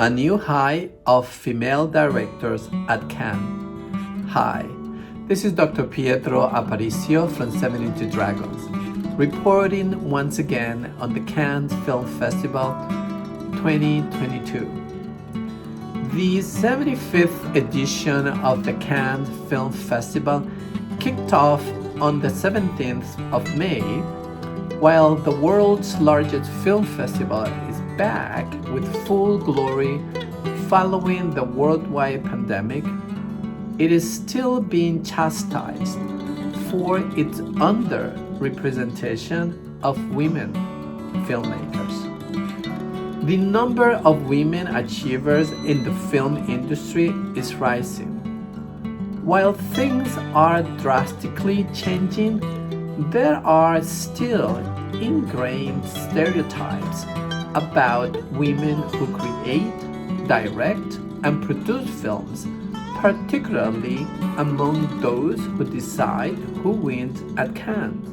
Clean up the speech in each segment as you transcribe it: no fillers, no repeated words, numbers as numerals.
A new high of female directors at Cannes. Hi, this is Dr. Pietro Aparicio from 72 Dragons, reporting once again on the Cannes Film Festival 2022. The 75th edition of the Cannes Film Festival kicked off on the 17th of May, while the world's largest film festival is back with full glory following the worldwide pandemic. It is still being chastised for its underrepresentation of women filmmakers. The number of women achievers in the film industry is rising. While things are drastically changing, there are still ingrained stereotypes about women who create, direct, and produce films, particularly among those who decide who wins at Cannes.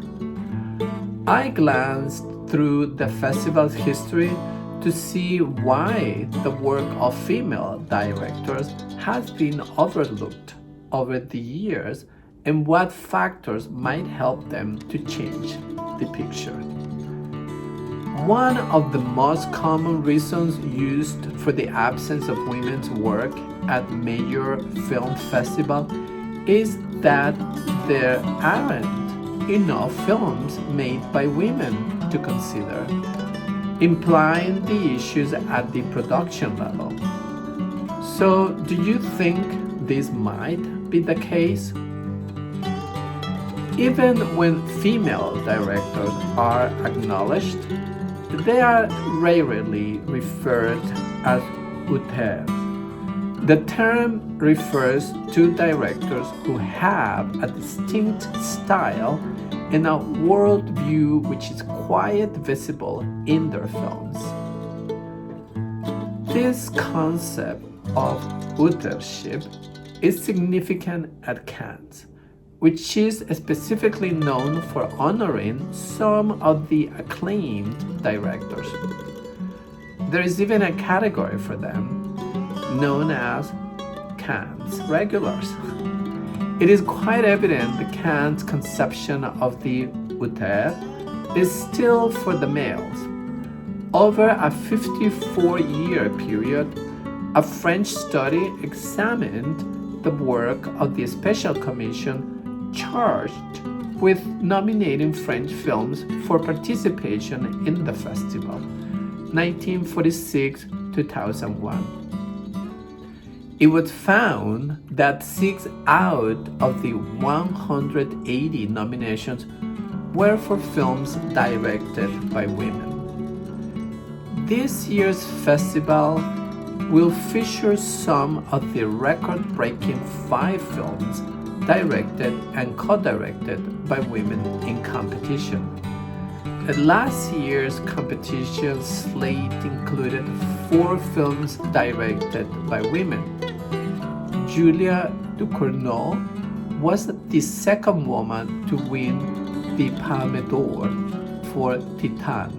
I glanced through the festival's history to see why the work of female directors has been overlooked over the years and what factors might help them to change the picture. One of the most common reasons used for the absence of women's work at major film festivals is that there aren't enough films made by women to consider, implying the issues at the production level. So, do you think this might be the case? Even when female directors are acknowledged, they are rarely referred as auteurs. The term refers to directors who have a distinct style and a worldview which is quite visible in their films. This concept of authorship is significant at Cannes, which is specifically known for honoring some of the acclaimed directors. There is even a category for them, known as Cannes regulars. It is quite evident that Cannes' conception of the auteur is still for the males. Over a 54-year period, a French study examined the work of the Special Commission charged with nominating French films for participation in the festival, 1946-2001. It was found that 6 out of the 180 nominations were for films directed by women. This year's festival will feature some of the record-breaking 5 films directed and co-directed by women in competition. At last year's competition slate included 4 films directed by women. Julia Ducournau was the second woman to win the Palme d'Or for Titan.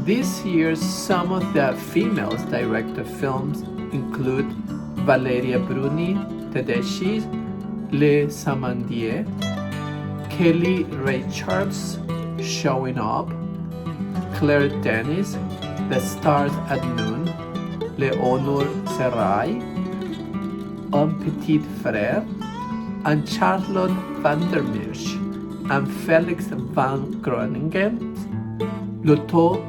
This year, some of the females directed films include Valeria Bruni Tedeschi's Les Samandiers, Kelly Richards' Showing Up, Claire Denis, The Stars at Noon, Leonor Serrai, Un Petit Frère, and Charlotte van der Merch and Felix van Groningen's L'Auto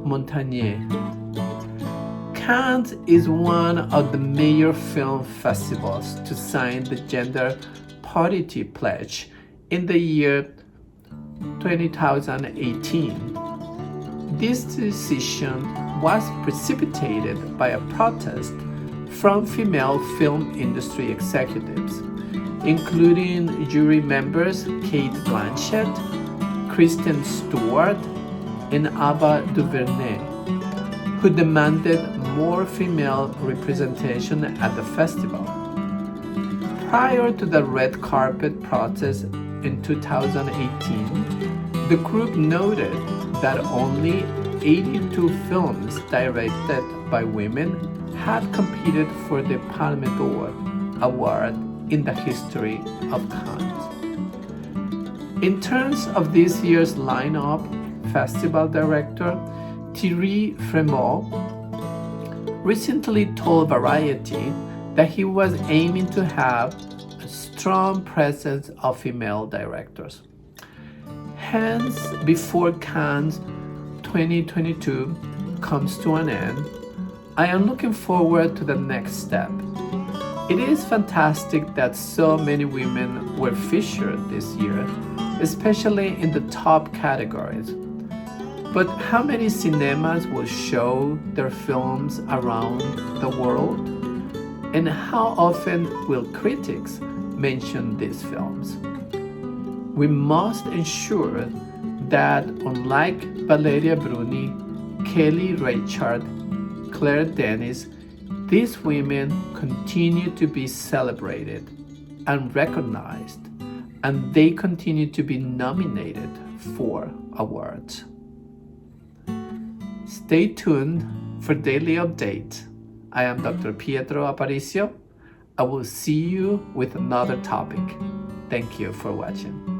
Montagnier. Cannes is one of the major film festivals to sign the gender parity pledge in the year 2018. This decision was precipitated by a protest from female film industry executives, including jury members Kate Blanchett, Kristen Stewart, and Ava DuVernay, who demanded more female representation at the festival. Prior to the red carpet protest in 2018, the group noted that only 82 films directed by women had competed for the Palme d'Or award in the history of Cannes. In terms of this year's lineup, festival director Thierry Frémaux recently told Variety that he was aiming to have a strong presence of female directors. Hence, before Cannes 2022 comes to an end, I am looking forward to the next step. It is fantastic that so many women were featured this year, especially in the top categories. But how many cinemas will show their films around the world? And how often will critics mention these films? We must ensure that, unlike Valeria Bruni, Kelly Reichardt, Claire Denis, these women continue to be celebrated and recognized, and they continue to be nominated for awards. Stay tuned for daily update. I am Dr. Pietro Aparicio. I will see you with another topic. Thank you for watching.